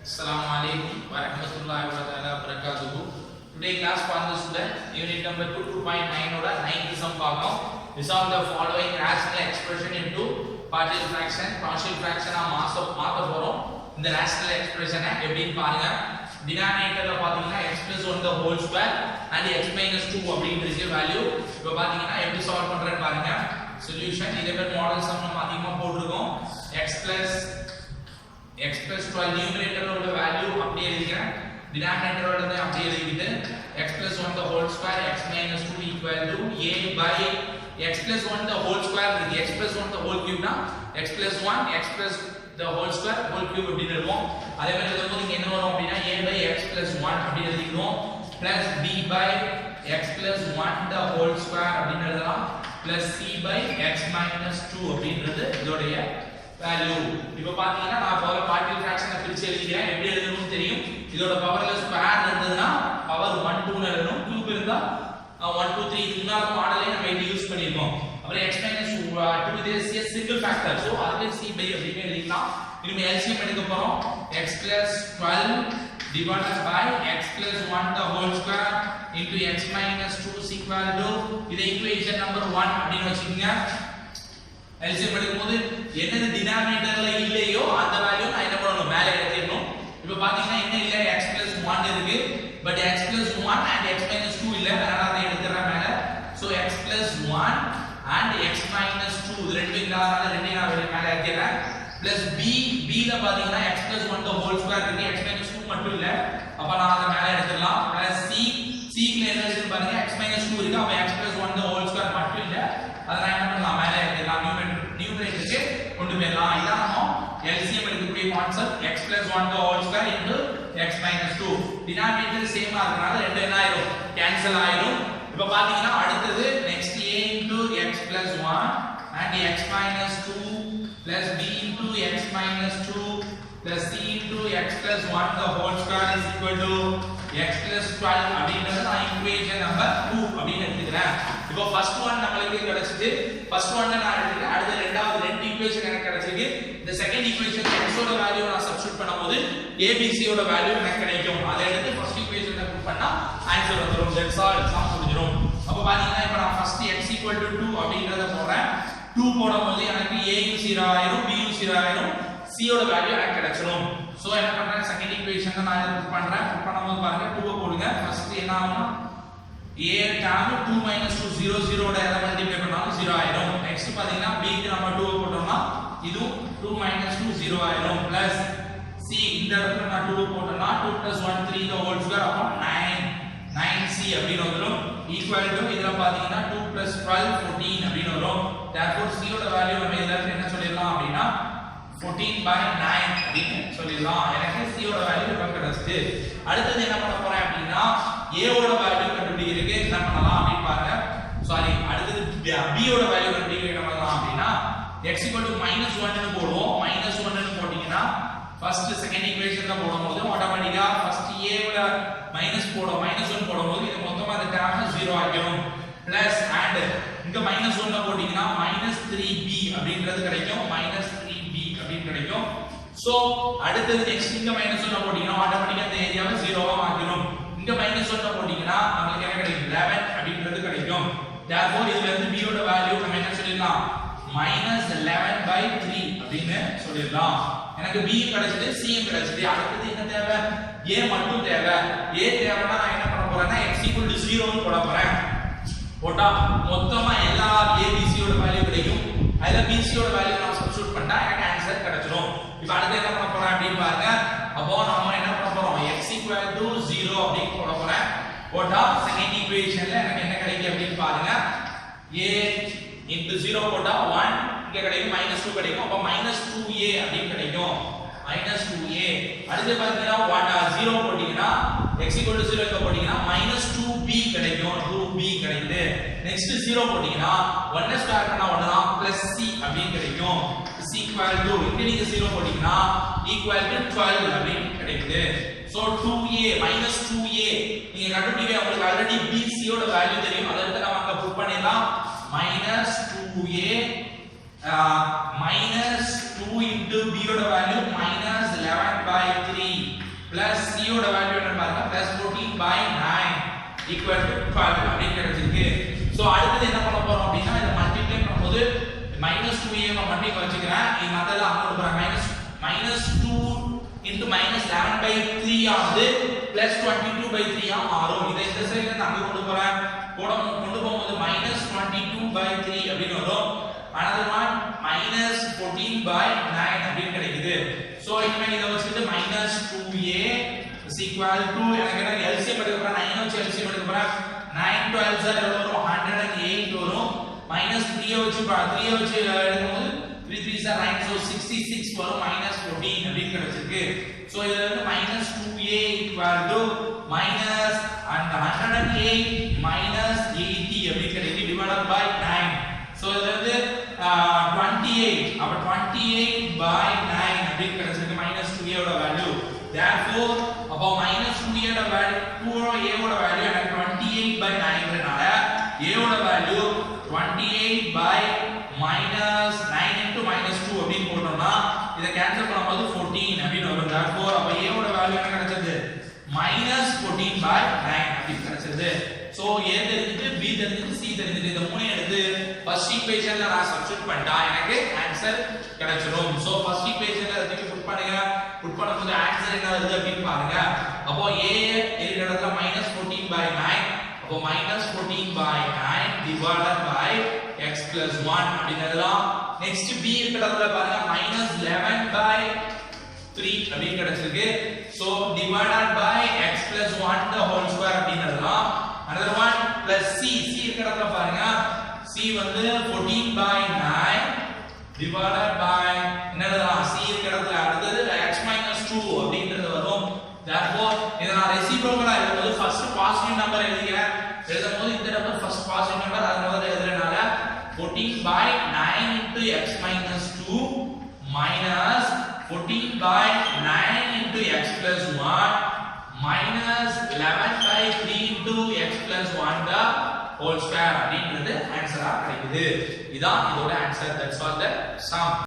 Assalamualaikum warahmatullahi wabarakatuh. Today class for the student unit number 2.9 oda 9th sum பார்ப்போம். Resolve the following rational expression into partial fraction மாத்த போறோம். இந்த rational expression எப்படின்னு பாருங்க. denominatorல பாத்தீங்கன்னா x plus 1 the whole square and x minus 2 அப்படிங்கற இருக்கு value. இப்போ பாத்தீங்கன்னா எப்படி சால்வ் பண்றேன்னு பாருங்க. சொல்யூஷன் இதே மாதிரி மாடல் சம் நம்ம அதிகமா போட்டுருக்கோம். x plus 12 numerator ஓட வேல்யூ அப்படியே எழுதிக்கிறேன், denominator ஓட அப்படியே எழுதிட்டு x plus 1 the whole square x minus 2 equal to a by x plus 1 the whole square இருக்கு, x plus 1 the whole cube னா x plus 1 x plus the whole square whole cube அப்படி எழுதுவோம். அதே மாதிரி எழுதும்போது இங்க என்ன வரும் அப்படினா a by x plus 1 அப்படி எழுதிக்கிறோம், plus b by x plus 1 the whole square அப்படி எழுதலாம், plus c by x minus 2 அப்படின்றது இதோடைய வேல்யூ. இப்போ பாத்தீங்கன்னா நான் பவர் பார்ட்டியல் ஃபிராக்ஷனை பிரிச்சு எழுதிக்கிறேன், எப்படி எழுதணும்னு தெரியும். இதோட பவர்ல ஸ்கொயர் இருந்ததுன்னா பவர் 1 2 ன்னு எழுதணும், கியூப் இருந்தா 1 2 3 இதுக்கு முன்னால மாடலே நம்ம இது யூஸ் பண்ணிருக்கோம். அப்புறம் x minus 2 this is single factor, so அதுவே c by அப்படினு எழுதிக்கலாம். இனிமே LCM எடுக்க போறோம், x plus 12 divided by x plus 1 the whole square into x minus 2 is equal to இது equation number 1 அப்படினு வெச்சுக்கங்க. LCM எடுக்கும்போது என்னது டினாமினேட்டர்ல இல்லையோ அந்த வேல்யூ நான் என்ன பண்ணனும் மேலே எடுத்துறணும். இப்போ பாத்தீங்கன்னா என்ன இல்ல x plus 1 இருக்கு, but x plus 1 and x minus 2 இல்ல, அதனால அதை எடுத்துறேன் மேலே. So x plus 1 and x minus 2 இது ரெண்டும் இல்லாதனால ரெண்டையும் நான் மேலே எடுத்துறேன். plus b ல பாத்தீங்கன்னா x plus 1 the whole square இருக்கு, x minus 2 மட்டும் இல்ல, அப்ப நான் அதை மேலே எடுத்துறலாம். plus c ல என்ன இருக்குன்னு பாருங்க, x minus 2 இருக்கு, அப்ப x plus 1 the whole square மட்டும் இல்ல, அத நான் என்ன பண்ணலாம் மேலே எடுத்துறலாம், நியூமரேட்டருக்கு கொண்டு போயிடலாம். இதான் நம்ம LCM எடுக்கக்கூடிய concept, x plus 1 the whole square into x minus 2. Denominator சேமா இருக்கனால ரெண்டு என்ன ஆயிரும், கேன்சல் ஆயிரும். இப்போ பாத்தீங்கன்னா அடுத்தது next a into x plus 1 and x minus 2 plus b into x minus 2 plus c into x plus 1 the whole square is equal to x plus 12 அப்படின்றது நான் ஈக்குவேஷன் நம்பர் 2 அப்படினு எடுத்துக்கிறேன். இப்போ ஃபர்ஸ்ட் ஒன் நமக்கு கிடைச்சிட்டு, ஃபர்ஸ்ட் ஒன்ன நான் எடுத்துக்கிறேன், அடுத்து ரெண்டாவது ரெண்டு ஈக்குவேஷன் எனக்கு கிடைச்சிருக்கு. இந்த செகண்ட் ஈக்குவேஷன் x ஓட வேல்யூ நான் சப்ஸ்டிட்யூட் பண்ணும்போது abc ஓட வேல்யூ எனக்கு கிடைக்கும். அதை எடுத்து ஃபர்ஸ்ட் ஈக்குவேஷன்ல புட் பண்ணா ஆன்சர் வந்துரும், தட்ஸ் ஆல், சம் முடிஞ்சிரும். அப்ப பாத்தீங்கன்னா இப்போ நான் ஃபர்ஸ்ட் x 2 அப்படிங்கறத போடுறேன். 2 போடும்போது எனக்கு a யும் 0 ஆயிரும், b யும் 0 ஆயிரும், c ஓட வேல்யூ எனக்கு கிடைச்சிரும். சோ என்ன பண்றேன், செகண்ட் ஈக்குவேஷனை நான் இத புட் பண்றேன். புட் பண்ணும்போது பாருங்க 2 போடுங்க. ஃபர்ஸ்ட் என்ன ஆகும்னா a டாம் 2 2 0 0 ஓட எதை மல்டிப்ளை பண்ணாலும் 0 ஆயிரும். நெக்ஸ்ட் பாத்தீங்கன்னா b க்கு நம்ம 2 போட்டோம்னா இது 2 2 0 ஆயிரும், பிளஸ் c இந்த இடத்துல நான் 2 போட்டேன்னா 2 + 1 3 the whole square அப்ப 9c அப்படி வந்துரும், ஈக்குவல் டு இதல பாத்தீங்கன்னா 2 + 12 14 அப்படி வரும். therefore c ஓட வேல்யூ நம்ம இதல என்ன சொல்லிடலாம் அப்படினா 14/9 அப்படினு சொல்லிடலாம். எனக்கு c ஓட வேல்யூ இப்ப கிடைச்சிட்டு, அடுத்து என்ன பண்ண போறேன் அப்படினா a ஓட வேல்யூ கண்டுபிடிக்கிறதுக்கு என்ன பண்ணலாம் அப்படி பாருங்க. சாரி, அடுத்து b ஓட வேல்யூ கண்டுபிடிக்க என்ன பண்ணலாம் அப்படினா x -1 ன்னு போடுவோம். -1 ன்னு போடிங்கனா ஃபர்ஸ்ட் செகண்ட் ஈக்குவேஷன்ல போடும்போது ஆட்டோமேட்டிக்கா ஃபர்ஸ்ட் a ஓட -1 போடும்போது இது மொத்தமா அந்த டேர்ம் 0 ஆகிடும். பிளஸ் and இங்க -1 ல போடிங்கனா -3b அப்படின்றது கிடைக்கும், -3b அப்படினு கிடைக்கும். சோ அடுத்து நெக்ஸ்ட் இங்க -1 ல போடிங்கனா ஆட்டோமேட்டிக்கா இந்த ஏரியாவை 0 ஆ மாத்திரும். இங்க -1 ல போடிங்கனா நமக்கு என்ன கிடைக்கும், 11 அப்படின்றது கிடைக்கும். therefore இதுல இருந்து b ஓட வேல்யூ நம்ம என்ன சொல்லிடலாம், -11/3 அப்படினு சொல்லிடலாம். எனக்கு b கிடைச்சது, c கிடைச்சது. அடுத்து என்ன தேவை, a மட்டும் தேவை. a தேவைனா நான் என்ன பண்ண போறேன்னா x 0 ன்னு போட போறேன். போட்டா மொத்தமா எல்லா abc ஓட வேல்யூ கிடைக்கும், அதுல bc ஓட வேல்யூ நான் சப்ஸ்டிட்யூட் பண்ணா எனக்கு ஆன்சர் கிடைச்சிரும். இப்போ அடுத்து என்ன பண்ண போறேன் அப்படி பாருங்க. அப்போ நாம என்ன பண்ண போறோம், x 0 அப்படி போட போறேன். போட்டா செகண்ட் ஈக்குவேஷன்ல எனக்கு என்ன கிடைக்கும் அப்படி பாருங்க, a into 0 போட்டா 1 இங்க கிடைக்கும், -2 கிடைக்கும், அப்ப -2a அப்படி கிடைக்கும், -2a. அடுத்து பாத்தீங்கன்னா 0 போட்டீங்கன்னா x 0 இங்க போட்டீங்கன்னா -2b கிடைக்கும், 2b கிடைக்குது. நெக்ஸ்ட் 0 போட்டீங்கன்னா 1 ஸ்கொயர் பண்ணா 1 தான், +c அப்படி கிடைக்கும், is equal to இங்க நீங்க 0 போட்டீங்கன்னா equal to 12 அப்படி கிடைக்குது. சோ 2a -2a நீங்க கண்டுபிடிக்க உங்களுக்கு ஆல்ரெடி bc ஓட வேல்யூ தெரியும், அத எடுத்து நாம அங்க புட் பண்ணிடலாம். -2a -2 into b ஓட வேல்யூ -11/3 பிளஸ் c ஓட வேல்யூ என்ன பாருங்க பிளஸ் 14 by 9 ஈக்குவல் டு 12 அப்படி கிடைச்சிருக்கு. சோ அடுத்து என்ன பண்ண போறோம் அப்படினா இத மல்டிப்ளை பண்ணும்போது -2a வை மட்டும் வச்சுக்கிறேன். இது மத்தத அங்க போறேன் -2 into -11/3 ஆனது +22/3 ஆ மாறும். இதை இந்த சைடுல இருந்து அங்க கொண்டு போகும்போது -22/3 அப்படினு வரும். another one -14/9 அப்படினு கிடைக்குது. சோ இனிமே இத வச்சிட்டு -2a is equal to எனக்கு என்ன LCM எடுக்க போறேன் 9 வச்சு LCM எடுக்க போறேன் 9 12 சார் எவ்வளவு வரும் 108 வரும். -3 வச்சு எடுக்கும்போது 3 3 சார் 9 so 66 வரும் -14 அப்படி கிடைச்சிருக்கு. சோ இதுல இருந்து -2a equal to minus and 108 minus 80 அப்படி கிடைக்குது divided by 9. சோ இதுல இருந்து 28 அப்ப 28 by 9 அப்படி கிடைச்சிருக்கு -2a ஓட வேல்யூ. therefore அப்ப -2a ஓட வேல்யூ 2a ஓட வேல்யூ எனக்கு 28 by 9 ங்கறனால a ஓட வேல்யூ 28 by -9 into -2 அப்படி போட்டோம்னா இத கேன்சல் பண்ணும்போது 14 அப்படி வரும். therefore அப்ப a ஓட வேல்யூ என்ன கிடைச்சது -14 by 9 அப்படி கிடைச்சது. சோ a தெரிஞ்சிட்டு b தெரிஞ்சிட்டு c தெரிஞ்சிட்டு இந்த மூணு எடுத்து ஃபர்ஸ்ட் ஈக்குவேஷன்ல நான் சப்ஸ்டிட்யூட் பண்ணிட்டா எனக்கு ஆன்சர் கிடைச்சிரும். சோ ஃபர்ஸ்ட் ஈக்குவேஷன்ல எடுத்து புட் பண்ணும்போது ஆன்சர் என்ன வருது அப்படினு பாருங்க. அப்போ a இருக்கிற இடத்துல -14 by 9 அப்போ -14 by 9 divided by x plus 1 அப்படிங்கறதலாம். நெக்ஸ்ட் b இருக்கிற இடத்துல பாருங்க -11 by 3 அப்படி கிடைச்சிருக்கு. So divided by x plus 1 the whole square அப்படிங்கறதலாம். another one plus c இருக்கிற இடத்துல பாருங்க c வந்து 14 by 9 divided by என்னடா c இருக்கிற இடத்துல அடுத்தது x minus 2 அப்படிங்கிறது வரும். therefore இத நான் ரெசிப்ரோக்கலா எழுதும்போது ஃபர்ஸ்ட் பாசிட்டிவ் நம்பர் எழுதிக்கிறேன். எழுதும்போது இந்த நம்பர் ஃபர்ஸ்ட் பாசிட்டிவ் நம்பர் அதனால எழுதுறனால 14 by 9 into x minus 2 minus 14 by 9 into x plus 1 minus 11 by 3 into x plus 1 the whole square அப்படிங்கிறது ஆன்சரா கிடைக்குது. இதான் இதோட answer. that's all the sum.